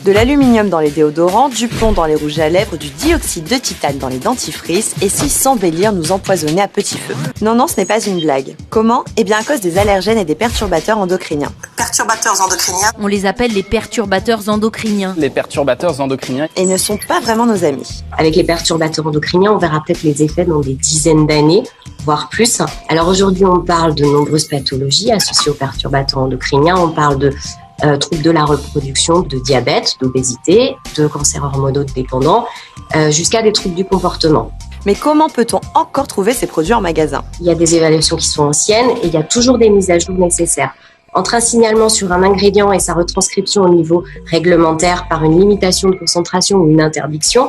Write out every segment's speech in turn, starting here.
De l'aluminium dans les déodorants, du plomb dans les rouges à lèvres, du dioxyde de titane dans les dentifrices, et si sans délire nous empoisonner à petit feu. Non, ce n'est pas une blague. Comment ? Eh bien à cause des allergènes et des perturbateurs endocriniens. Perturbateurs endocriniens. On les appelle les perturbateurs endocriniens. Les perturbateurs endocriniens. Et ne sont pas vraiment nos amis. Avec les perturbateurs endocriniens, on verra peut-être les effets dans des dizaines d'années, voire plus. Alors aujourd'hui, on parle de nombreuses pathologies associées aux perturbateurs endocriniens. On parle de troubles de la reproduction, de diabète, d'obésité, de cancers hormonaux dépendants, jusqu'à des troubles du comportement. Mais comment peut-on encore trouver ces produits en magasin ? Il y a des évaluations qui sont anciennes et il y a toujours des mises à jour nécessaires. Entre un signalement sur un ingrédient et sa retranscription au niveau réglementaire par une limitation de concentration ou une interdiction,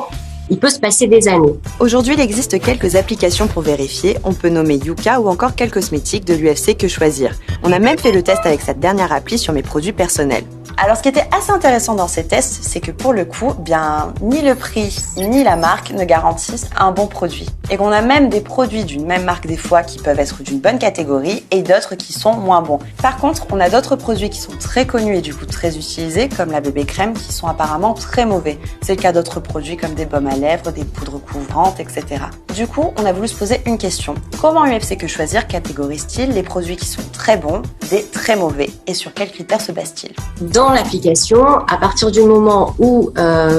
il peut se passer des années. Aujourd'hui, il existe quelques applications pour vérifier. On peut nommer Yuka ou encore quelques cosmétiques de l'UFC Que Choisir. On a même fait le test avec cette dernière appli sur mes produits personnels. Alors, ce qui était assez intéressant dans ces tests, c'est que pour le coup, ni le prix ni la marque ne garantissent un bon produit. Et qu'on a même des produits d'une même marque des fois qui peuvent être d'une bonne catégorie et d'autres qui sont moins bons. Par contre, on a d'autres produits qui sont très connus et du coup très utilisés, comme la bébé crème, qui sont apparemment très mauvais. C'est le cas d'autres produits comme des baumes à lèvres, des poudres couvrantes, etc. Du coup, on a voulu se poser une question. Comment UFC Que Choisir catégorise-t-il les produits qui sont très bons des très mauvais et sur quels critères se base-t-il ? Dans l'application, à partir du moment où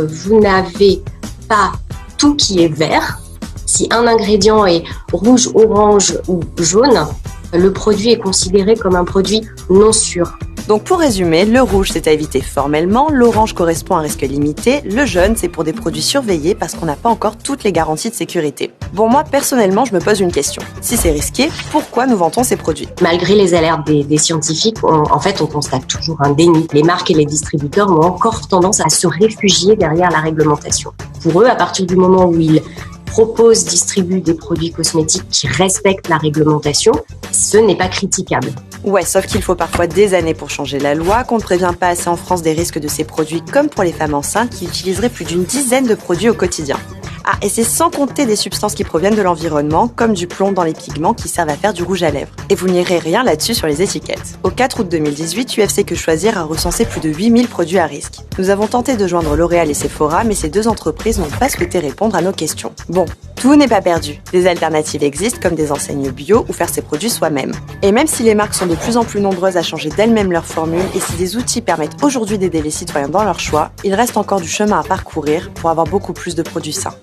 vous n'avez pas tout qui est vert, si un ingrédient est rouge, orange ou jaune, le produit est considéré comme un produit non sûr. Donc pour résumer, le rouge c'est à éviter formellement, l'orange correspond à un risque limité, le jaune c'est pour des produits surveillés parce qu'on n'a pas encore toutes les garanties de sécurité. Bon, moi personnellement je me pose une question. Si c'est risqué, pourquoi nous vantons ces produits ? Malgré les alertes des scientifiques, on constate toujours un déni. Les marques et les distributeurs ont encore tendance à se réfugier derrière la réglementation. Pour eux, à partir du moment où ils proposent, distribuent des produits cosmétiques qui respectent la réglementation, ce n'est pas critiquable. Ouais, sauf qu'il faut parfois des années pour changer la loi, qu'on ne prévient pas assez en France des risques de ces produits, comme pour les femmes enceintes qui utiliseraient plus d'une dizaine de produits au quotidien. Ah, et c'est sans compter des substances qui proviennent de l'environnement, comme du plomb dans les pigments qui servent à faire du rouge à lèvres. Et vous n'irez rien là-dessus sur les étiquettes. Au 4 août 2018, UFC Que Choisir a recensé plus de 8000 produits à risque. Nous avons tenté de joindre L'Oréal et Sephora, mais ces deux entreprises n'ont pas souhaité répondre à nos questions. Bon, tout n'est pas perdu. Des alternatives existent, comme des enseignes bio ou faire ses produits soi-même. Et même si les marques sont de plus en plus nombreuses à changer d'elles-mêmes leurs formules, et si des outils permettent aujourd'hui d'aider les citoyens dans leur choix, il reste encore du chemin à parcourir pour avoir beaucoup plus de produits sains.